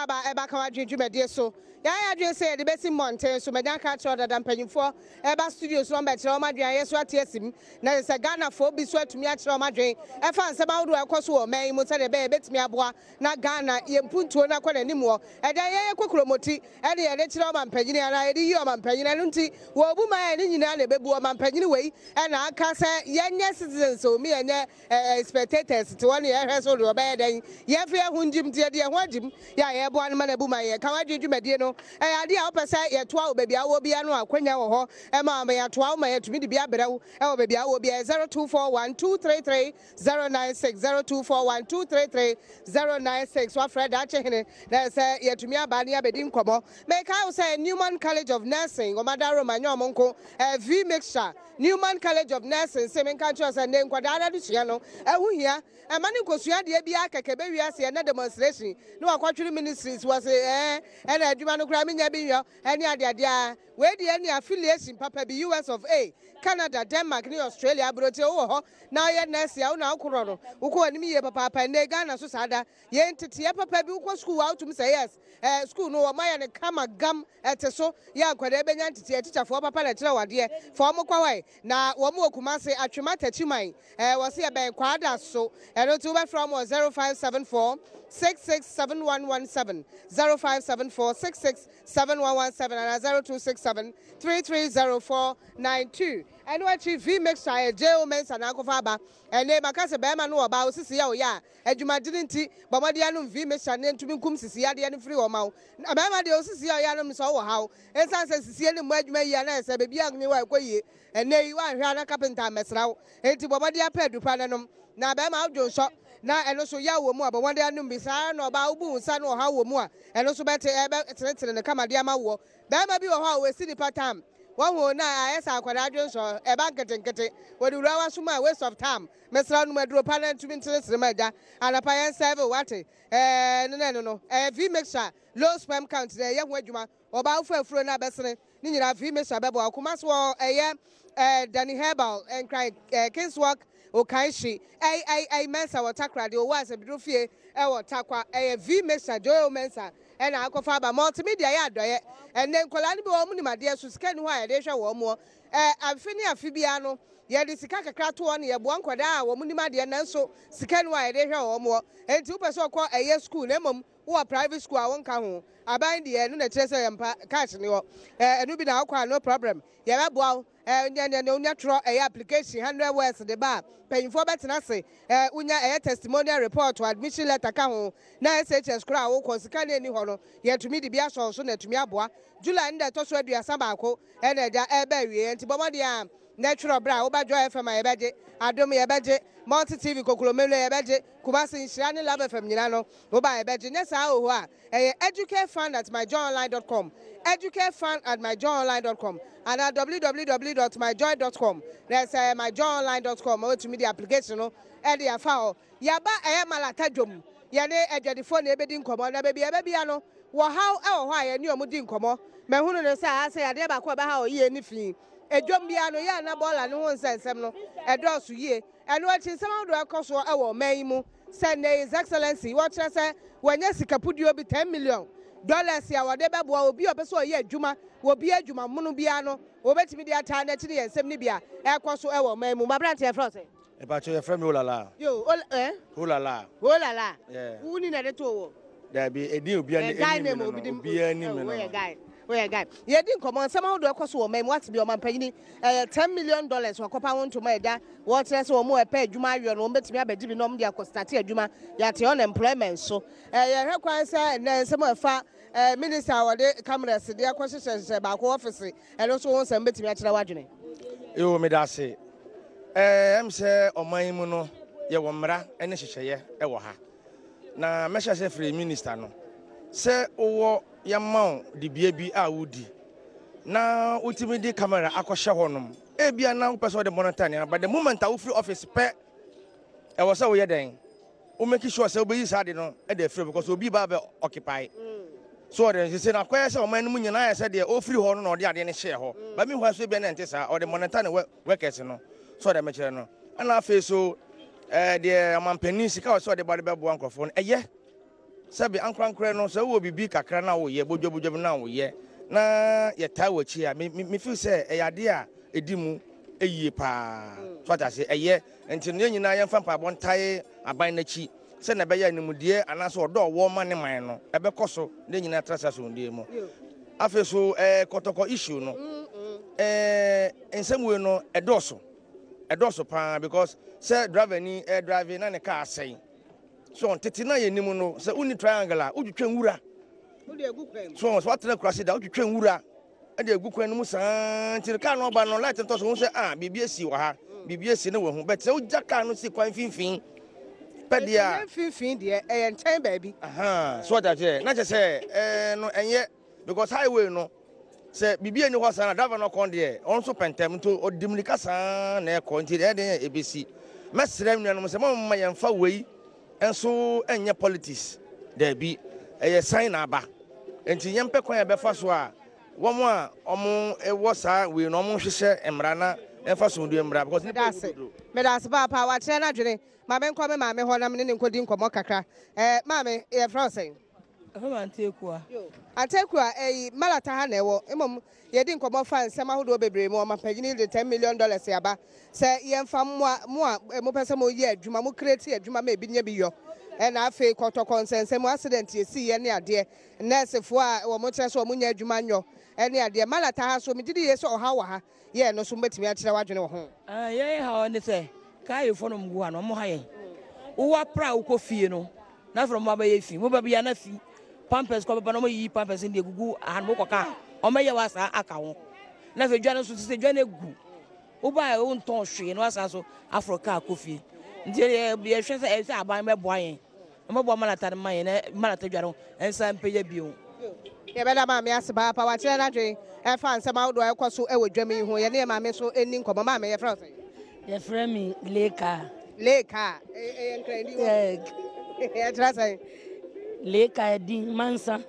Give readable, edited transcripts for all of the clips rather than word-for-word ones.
Faba eba kawa dwedwumade so ya adwen say the best mountain so medan ka tro da mpanyimfo eba studios no be kire o madwen yeso ateasim na se Ghana fo bi so atumi a kire o madwen e fa nse ba wodo ekoso o man mu se de be betumi aboa na Ghana ye mpuntuo na kwa nanim wo e da ye kokromoti e de ye de kire o mampanyini ana ye de yi o mampanyini no nti wo obu ma ye ni nyina na bebu o mampanyini wei e na aka se ye nye citizens so mi enye spectators ti woni ye hwe so do be den ye fe hunjim ti de ho ajim ya ye bo an ma na bu ma ye kawa dwedwumade no ade a opese ye toa wo bebia wo bia no akwanya wo ho ma ma ye toa ma ye tumi de bia berewo wo bebia wo bia 0241233096 0241233096 wa Fred achehene na say ye tumi aba ne abedi nkomo me ka wo say Newman College of Nursing omadaro manyo monko V mixture Newman College of Nursing se men kan cho say ne nkwada na dusia no ehunhia mani nkosua de bia kekebe wiase na demonstration no akwatwiri ministries was na adwuma no kra menya bi nyo ene ade a we de any affiliation papa bi US of A Canada Denmark ni Australia brote wo ho na ye nurse ya na akoro no uko anim ye papa ne Ghana so sada ye ntete ye papa bi uko school out say yes school no wo maye ne kama gam eteso ya akwada benya ntete teacher fo papa na kire wade fo mo kwawai na wo mo okumase atwema tachiman wo se ye ben kwada so eno to be from 0574 667117 0574 667117 and 0267 330492 and what V mixture jail men and akofaba and they makase bema no ba osisi ya oya adwuma dinti bomade anum V mixture ne ntumi kum sisi ya de ne free o mawo bema de osisi ya oya no so wo hawo ensan sisi ne mu adwuma yi na se bebia ne wa koyie ene yi wa hwa na carpenter mesrawo enti bomade apadu pa nanom na bema awjo so na eno so ya wo mu abawande anum bi saa na oba ubu nsa na oha wo mu a eno so bete tere ne kamade ama wo bema bi wo ha we si ni patam wo na ayesa akwada adwen so e ba nketenkete wodi urawa so ma waste of time mesra no maduro pa na ntumi tere maja anapa yen serve wate no V mixture low sperm count na ye ho adwuma oba ufu afuro na besene ni nyira V mixture bebo akoma so Danny Herbal and cry Kingswalk Okaishi Mensa watakra de was a bidrofie watakwa V mixture Joel Mensa and Akofaba multimedia ya doye and then Kolani bo mu ni made so scan ho ya de hwe wo mo afini afibiano ye de sika kakra to on ye bo ankwada wo mu ni made nanso scan ho ya de hwe wo mo enti wo pese okọ school na mom wo private school a won ka ho aban de no na kire se yempa cash ni ho enu bi na akwa no problem ye be boa unya tro application 100 words de ba payinfo betena se unya testimonial report or admission letter ka ho na SHS kra wo konsika na ni ho no ye tumi de bia so na tumi aboa July nda to so aduasa ba ko na eja ebe wie nti bomode a natural bra wo ba Joy FM ye beje Adom ye beje Multi TV kokromelo ye beje Kumasi Nhyira ne Love FM nyina no wo ba ye beje ne sa ho a educatefund@myjoyonline.com educatefund@myjoyonline.com and at www.myjoy.com there's myjoyonline.com to me the application no e dey afa yaba malata dwom ye ne edwadefo na ebedi nkomo na bebia no wo how e wo ho a ye ne omudi nkomo me hunu ne sa ase ade ba ko ba ha oye ni fi edwom bia no ye na bola ne ho nsensem no edosu yie eno achinsem do akoso e wo man mu say His Excellency what say wanya sikapudio bi $10 million ya wade bebo obi opeso ye adwuma obi adwuma munu bia no obetimi dia ta na chiri yensem ni bia ekoso e wo man mu mabrante e front e ba cho ye frame olala yo olala yeah uni na de to wo da bi edi obi ani we guy ye din komo nsem ho do ekoso wo man what be o man panyini $10 million wakopa won to ma eda what say wo mo e pa adwuma ayo no betimi abedi bi no mo dia ko start adwuma ya te on employment so ye hwe kwan say na nsem afa minister wode cameras de akwhyehyehye ba ko office eno so won nsem betimi a kire wadwene yo me da se em se oman mu no ye wo mra ene hyehyeye e wo ha na mesha se free minister no se owo yamma di bia a wudi na ultimate di camera akohye honom e bia na person de monitor ne but the moment I free office pe e wo say wo ye den o make sure say obeyi sade no e dey free because obi ba be occupy so they say na kwaya say o man mu nyina ya say de o free ho no na de ade ne share ho ba mi hwa so bia na ntesa o de monitor ne workers no so de me kire no ana face so de amampani sika o so de body be bo ankrofo no eye sabi ankwankran no so wo bibi kakra na wo ye bodwobodwob na wo ye na ye ta wachi a me feel say eyade a edimu eyie pa so ta say eye enti no nyina ye mfa pa bontae aban na chi se na be ya nimudie anaso odo wo ma ne man no ebe koso ne nyina trasa so ndie mu afi so kotoko issue no ensem we no edoso pa because say driver ni driving na ne car say so tete na ye nimu no say uni triangle a udwetwa nwura udi egu kwan so what na cross da udwetwa nwura e de egu kwan no mu san ti car no ba no light nto so say bibia si wa ha bibia si na wa hu but say ujja car no si kwan finfin pedia finfin de e nchen baabi so that na say no enye because highway no say bibia ni ho san na driver no kon de on so pentem to odimlika san na e ko nti de de ebesi mesrem nuanom say mama yemfa wei enso enye politics there be sign na aba enti yempe kwan ya befa so a womo a omo ewo sa we no omo hwehye emra na emfa so ndu emra because me das ba pa wa kire na dwene ma me nkọ me ma me ho na me ne nkodi nkomo kakra ma me ye frozen Antekua malata ha na ewo emom ye di nkomo fa nsem ahodo bebre mu o mapagini de $10 million yaba se ye mfa mo a mo pese mo ye adwuma mo create adwuma ma ebi nya bi yo na afi kwoto consensus mo accident ye si ye ne ade nurse fo a wo mo kire so mo nya adwuma nyo ne ade malata ha so me didi ye so oha wa ha ye no so mbetimi a kire wadwene wo ho ye ha ne se kai fo no mgu ha no mo ha ye wo pra wo ko fie no na from mo ba ye fi mo ba bia na fi Pampers ko baba no yi pampers ndi egugu ahan mo koka o me ye wasa aka wo na fe dwane so se dwane egu wo ba o nton hwe no asa so Africa kofi ndi ye hwe se aban me boa yen mo bo malata de man yen malata dwane ensa mpeya bio ye be da ma me aseba pa wa kire na dwen e fa nsem awdo e koso e wodwame hu ye ne ma me so eni nkomo ma me ye fra ye fra mi leka e nkrendi e trasa leka din mansa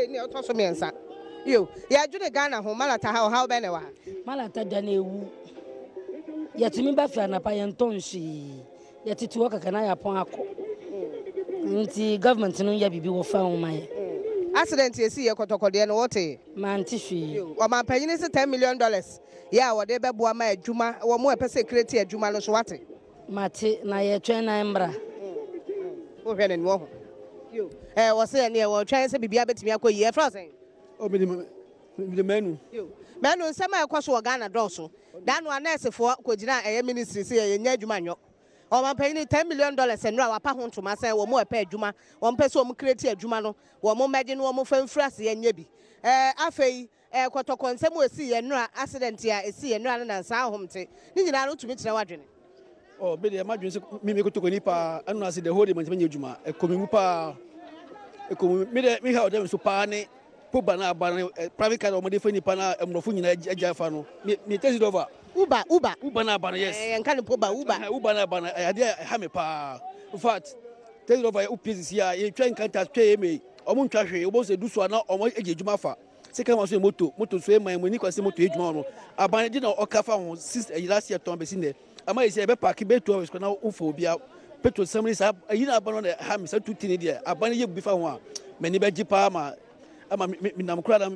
ni otoso miensa yo ya jude Ghana ho malata ha how be ne wa malata da na ewu yatimi ba fra na pa yentonshi yatiti wo kaka na ya pon akọ nti government no ya bibi wo fa ho maye accident esi ye kotokode no wote manti hwi o man panyini se $10 million ya wo de beboa ma adwuma wo mo epese create adwuma no so wate mate na ye twen na mbra wo hwe ne wo ho wo se ne wo twan se bibia betimi akoyi e frozen o me menu menu nsema ekoso Ghana dọọso danu anese fo kogina ministry se ye nya adwuma nyo o man paying $10 million enra wa pa ho ntoma se wo mo epa adwuma wo mpe so mo create adwuma no wo mo meje no wo mo famfrase ye nya bi afei kotoko nsem esi ye nra accident ya esi ye nra na nsa ahomte ni nyina no tumi kire wadwene oh be de madwene se mi kotoko ni pa anu ase de hode man nya adwuma ekomi mu pa ekomi mi ha odem so pa ne poba na aba private car o mo de fani pa na emrofo nyina agya fa no mi test over Uber na aba yes nka ne poba Uber na aba ade ha me pa in fact test over u pieces ya ye twen kanta twe me o mo ntwa hwe o bo se du so na o mo agya adwuma fa sika ma so moto so e man mo ni kwase moto adwuma no aba de na o ka fa ho last year ton be sin de ama ye se be park be 2 hours ko na o fo bia petrol samri sa yi na aba no ha me sa tutini de aba ne ye bi fa ho a mani be gipa ama mi nam kura da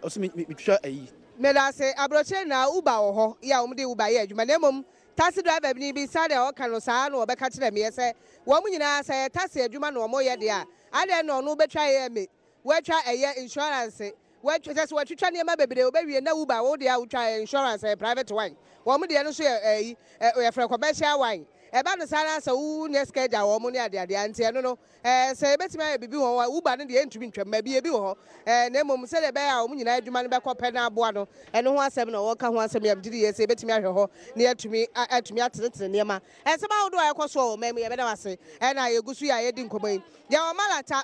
o se mi twa ayi me da se abroche na Uber wo ho ya o mde Uber ye adwuma na mom taxi driver bi sa de o kan no sa na o be ka kire me ye se wo mu nyina se taxi adwuma na o mo ye de a ade no no betwa ye me wetwa eye insurance wetwa se wetwa ne ma bebre o be wie na Uber wo de a wetwa insurance private one wo mu de no so ye frɛ commercial one eba no sana sa wu ne schedule wo mu ne ade antie no se ebetimi aye bibi ho Uber no de entumi ntwam ma bi ebi ho na mom se de be a wo mu nyina adwuma no be kɔpɛ na aboa no ɛno ho asɛm na wo ka ho asɛm ya bidi ye se ebetimi ahwɛ ho ne atumi atenetene ne ma ɛsɛm awodo ayekɔ so o mem ye be da wase na ye gusu ya ye di nkomo yi ya o malata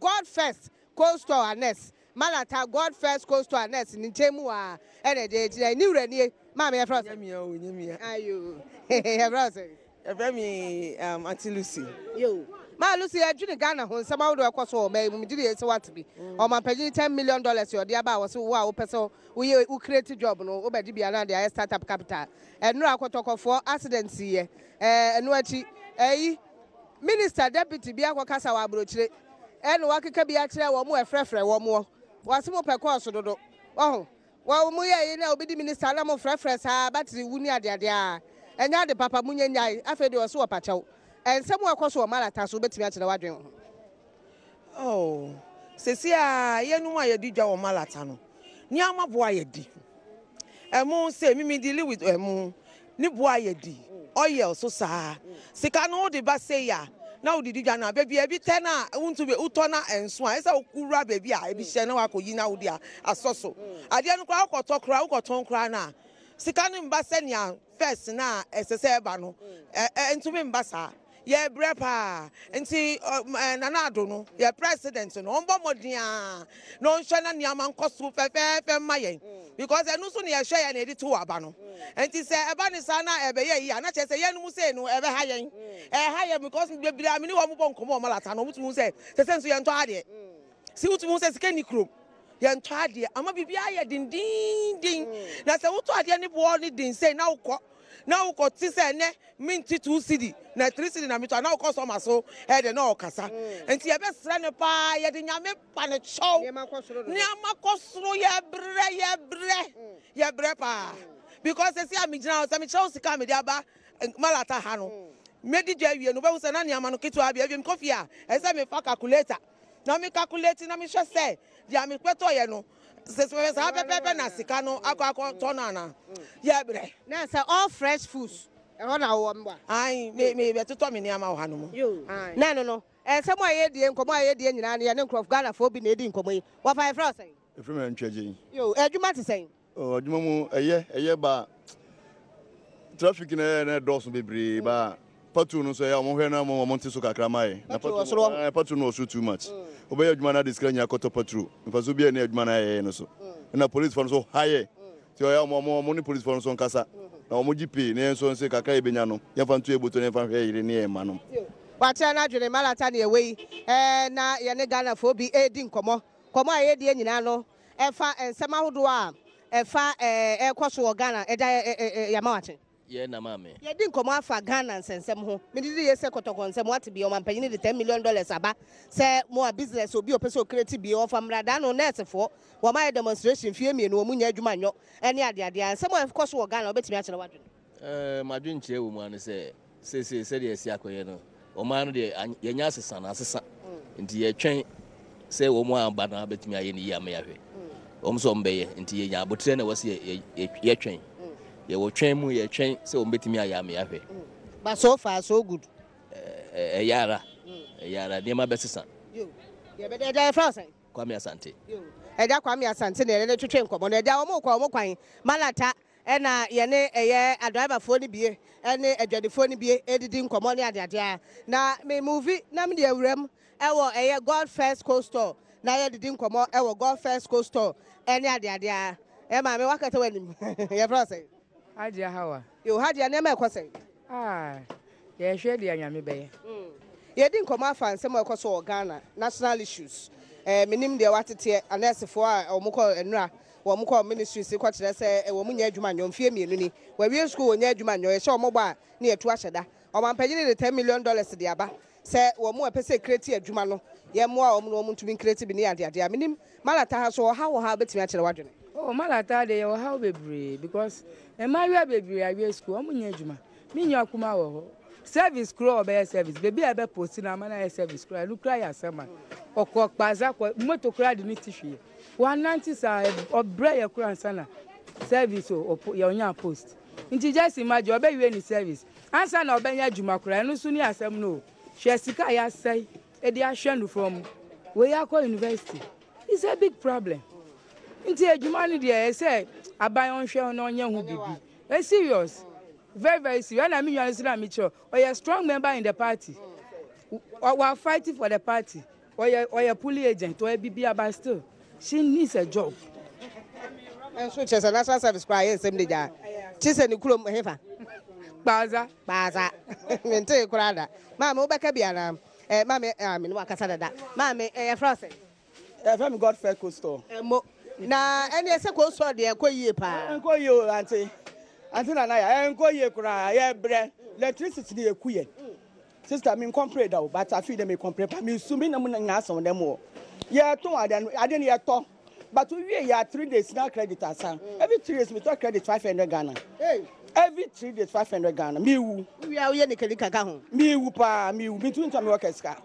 God first cold store anes malata God first cold store anes ni ntemu a ɛna de ni wura nie ma me ye frost ayo he frost Every Auntie Lucy. Yo. Ma Lucy adwene Ghana ho nsɛm awodo ɛkɔ so o ma mu gidi yesi watbi o ma pagini $10 million yo de aba wo so wo a wo pɛso wo ye wo create job no wo bedi bia na de startup capital ɛno akɔtɔkɔfo accident ye ɛno achi minister deputy bia akɔ kasa wa abrochire eno wakeka bi akire wo mo efrefre wo mo wase mo pekọ so dodo oh wo mo ye na obi di minister na mo frefre sa battery wuni ade a enya de papa munye nyai afede wo so wo pachew ensem wo malata so betimi akire wadwen ho oh sesi a yenu ma yedi dwa wo malata no ni amaboa yedi emu say me deal with emu ni boa yedi oil so sa sika no de ba say ya na wo didi dwa na baby e bi te na wuntu be uto na enso a esa okura baby a e bi hye na wakoyi na wo dia asoso ade no kwa akoto kra ukoton kra na sika no mba se nia first na esese ba no entumi mba sa ye brepa nti nana ado no ye president no ombo modia no nhwe na niama nkoso fefefe mayen because enu so ne ye hwe ye na edi to aba no nti se eba ni sa na ebe ye ya na che se ye nu se no ebe ha yen ha ye because bebira amini wo mo nkomo o malata no mutu se se nso ye nto ade si mutu se sika ni krom ye nto ade ama bibia ye din na se wuto ade ni bo ni din se na ukọ na uko ti se ne minti 2 cedi na 3 cedi na mito na uko so maso e de na okasa enti ye be sra ne pa ye de nyame pa ne chow nyama kosoro ye bre pa because se am gina o se me chow sika me de aba malata ha no me di dwa wie no be se na nyama no ketu abia bi me kofi a e se me fa calculator na me calculate na me hwe se dia me peto ye no se sa pepe na sika no akọ tona na ya bre na say all fresh foods e ho na wo mba ai me beto me ni ama wo hanu mo na no ensem aye die nkomo aye die nyina na ye ne nkrof Ghana fo bi na edi nkomo yi wa fa fra say efre me ntwaje yo adwuma te say adwuma mu eye ba traffic na dosu bebre ba patu no so ya mo hwe na mo monte so kakra mai na patu no so too much obe adwuma na discretion akoto patu mfaso bi na adwuma na ye no so na police for so high ti o ya mo ni police for so nkasa na mo GP na so nse kakra e benya no ya fa ntu eboto na fa hwe yire ne e ma no wacha na adwene malata na ewe na ye ne Ghana fo bi edi nkomo komo aye die nyina no e fa ensema hodo a e fa ekoso Ghana e da ya mawache ye na mame ye di nkomo afa Ghana nsensem ho me di ye se kotoko nsem wate bi o man panyini de $10 million aba se mo a business obi o pese o create bi o fa mra da no nurse fo wo ma demonstration fie mienu o munya adwuma nyo ene ade nsem o ekoso wo Ghana obetimi a kire wadwene madwen kire wo mu an se de esi akoye no o ma no de ye nya asesa na asesa nti ye twen se wo mu amba na betimi aye ni ya me ya hwe o mso mbeye nti ye nya abotre na wase ye twen ye wo twen mu ye twen se o betimi aye ame ya hwe but so far so good yara de ma besesa yo ye be de France Kwame Asante yo eja Kwame Asante na ne twetwe nkomo na eja omo kwan malata ena ye ne eye adriver fo ni bie ene adwadefo ni bie edidi nkomo ne ade na me movie na me de awuram ewo eye God First Coastal na ye didi nkomo ewo God First Coastal ene ade e ma me wakata wanim ye France Hadia hawa yo hadia na me kwose ye hwe de anyame beye ye di nkomo afa nsem ekoso Ghana national issues minim de watete anesefo a omukọ enura womukọ ministry se kwakire se womunya adwuma nyo mfie mienu ni wawie school wonya adwuma nyo ye hye omogba a na yetu ahyeda omampanyine de $10 million de aba se womu apese create adwuma no ye mo a omu no ntumi create bi ne ade minim malata ha so ha betimi akire wadwene malata de ye ha bebre because emaria bebre awie school omunya adwuma minya akuma wo service crew obey service baby ebe post na mana service crew no cry asema okokpaza ko moto crew de ni tihwe 190 sa obre ye crew ansana service ye onya post nti just imagine obey we ni service answer na obenya adwuma crew no so ni asem no hwe sika ya sai e dey ahwe from we yakọ university it's a big problem nti adwuma ni dey say aban onhwe no onye hu bibi e serious very serious. And I mean, you're a strong member in the party. We are fighting for the party. Or a pulley agent, or a BB, but still, she needs a job. And so, she's a national service cry, same day. She's a Nikulum Heva. Baza. Mente Kurada. Mamma, Bacabiana. Mammy, I mean, Wakasada. Mammy, a frosting. From God Fair Coastal. Now, and yes, a coast for the Aquay pa. And call you, Auntie. Antina na ya enko ye kura ye bre electricity ye kuye sister me compare da but I feel them me compare pa me sumi na mun na aso dem wo ye to ade ne ye to but we ya 3 days na credit asa every 3 days me to credit 500 Ghana every 3 days 500 Ghana me wu we are ye ne kelika ka ho me wu pa me wu me tun to me work ska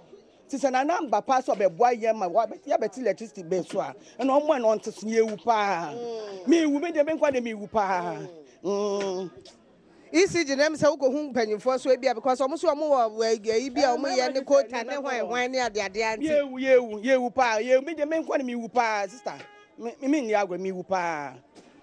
sisa na number pass of be boy ye ma ya beti electricity be so a na omo na onte so ye wu pa me wu me de me kwa de me wu pa ECG na me se uko hu mpanyimfo so ebia because omo so omo wo yi bia omo ye ne quota ne hwan ne ade anti ye wu pa ye me de me kwa de me wu pa sister me ni agwa me wu pa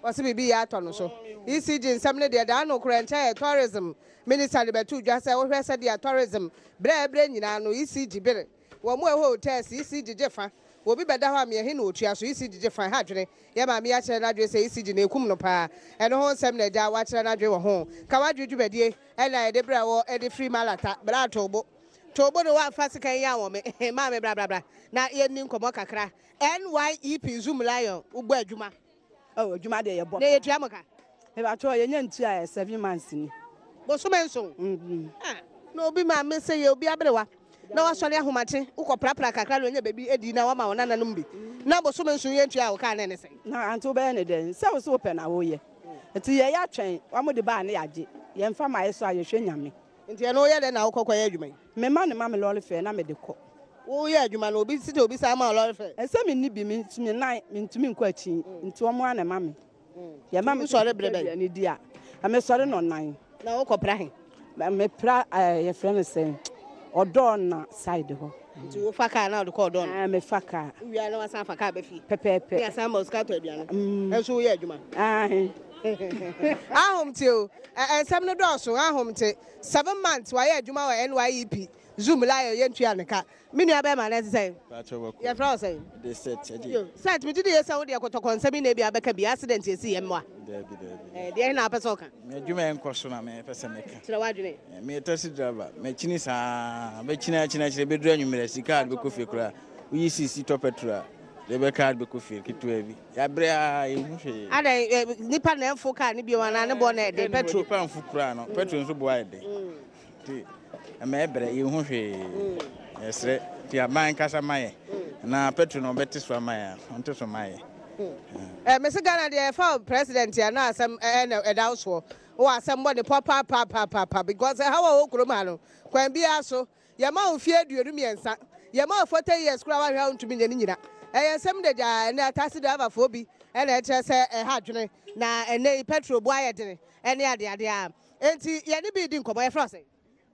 wasi bibi ya ato no so ECG nsam ne de da no kura nche tourism minister de betu dwa se wo hwe se de tourism bre nyina no ECG bere wo mo hotels ECG jefa wo bi beda ho am ye he na otua so ECG jefa ha dwene ye ma me ya kire na dwe se ECG na ekum no pa eno ho nsam na ja wa kire na dwe wo ho ka wa dwudwu bedie e na de bre wo e de free malata bra tobo no wa fa sekan ya wo me ma me bra na ye ni nkomo kakra NYEP Zoom Lion ugbo adwuma oh adwuma de ye bo na ye tua maka e ba to ye nya ntu a 7 months ni bo so menso na obi ma me se ye obi abrewa na wa sori ahomate ukọ prapra kakra lo nya baby edi na wa ma wona nanum bi na bo so menso ye ntua wo ka na ne se na anto be ne den se wo so pe na wo ye enti ye ya twen wa mo de ba ne yaje ye mfa ma ye so a ye hwe nyame enti ye no ye de na ukọ ye adwuma me ma ne ma me lole fe na me de kọ wo ye adwuma na obi site obi sa ma lole fe ese me ni bi me tumi nan me ntumi nkọ achi enti wo mo ana ma me ye ma me sori brebe ni dia me sori no nan na ukọ pra he me pra ye friend say Adom na side ho nti wo fa ka na o ko Adom me fa ka wi ana wa san fa ka be fi pepepe ya san mo ska to aduane enso wo ye adwuma ahom ti o ensam no do so ahom ti 7 months wa ye adwuma wa NYEP Zoom Lion ye ntua ne ka me nua be ma na say ye fra say de set set me di ye say wo de kotokon nsam na bi abeka bi accident ye si ye mwa de na apesa oka me adwuma enko so na me pese meka tira wadwene me taxi driver me chini sa be china be dura nwumere sika be kofi kura uyi sisi to petrol de be card be kofi kitwa bi ya bre a ehu hwe ada nipa na enfo car ni bi wana ne bo na de petrol nipa enfo kura no petrol nso bo aide ti me bre ehu hwe esre ti aman kasa maye na petrol no beti so maye onto so maye Mr. Ghana the for president ya na asem edaw so o asem bo de papa because how o kuroma no kwan bia so ya ma ofie aduonu miensa ya ma 40 years kura wa hwa ntumi nya ni nyina asem de ja na taxi driver fo bi na eche se ha dwene na ene petrol bo ayedene ene ade a enti ye ne bi di nkobo ye fra se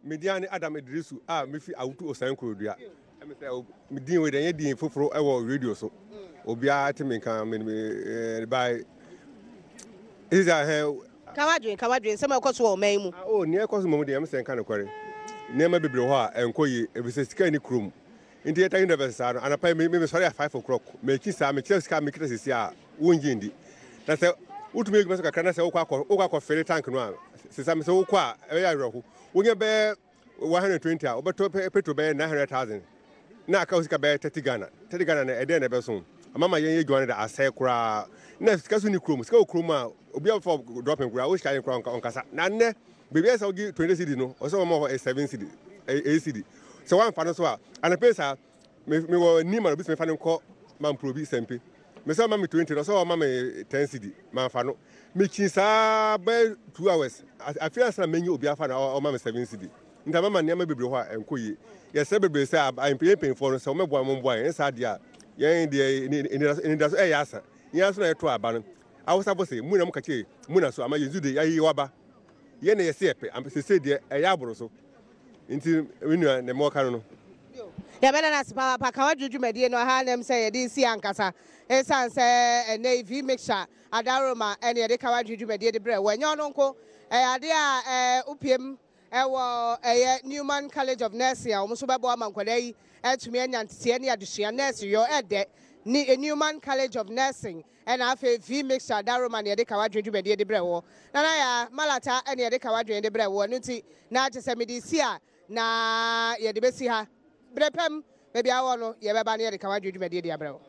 mediani Adam Idrisu a mefi awutu osan kurodua me say me din we den din foforo e wo radio so obia timi kan me by is a kawadwe se ma koso o man mu o ne koso mo de am sen kan kware ne ma bebre ho a enkoyi e bi se sika ni krom nti yeta university ano anapa me sorry at 5 o'clock me ki sa me kira sika me kira sisi a wonji ndi na se utumi egu kakra na se ukwa fere tank no a se sa me se ukwa e ya werako wonye be 120 a obeto petrol be 900,000 na aka usika be 30 Ghana na ede na be so amama yen yegwane da asai kura na sika so ni krom sika okrom a obi for dropping kura o sika yen kura onkasa na ne bebi esa ogi 20 cedi no o so mo 7 cedi 8 cedi so one fa no so a anapesa me wo ni ma no bi se me fa no ko man probi sempe me so ma me 20 no so ma me 10 cedi man fa no me chinsa be 2 hours afia sa menyi obi afa na o ma me 7 cedi nta mama ne ma bebre ho a enkoyi ye se bebre se a pay for no so me boa mo boa en sa dia yen de ni da so e ya asa yen so na eto aba no awusa bo se mu na mu ka che mu na so ama yezu de yayi waba ye na ye se epe am se de e ya aboro so nti winu na mo ka no ya bena na sipa pa ka wadwudwu medie no ha nem se ye de si ankasa esan se navy mixture adaroma ene ye de ka wadwudwu medie de bre wanyo no nko ade a upiem ewo Newman College of Nursing a omuso bebo amankwada yi etumi anya ntete ne adesua nurse yo ede ni Newman College of Nursing and afa V mixture daroma ne de ka wadwedwu bede de bre wo na ya malata ene de ka wadwedwu de bre wo nti na chese medisi a na ye de besi ha brepem bebia wo no ye beba ne de ka wadwedwu bede de bre wo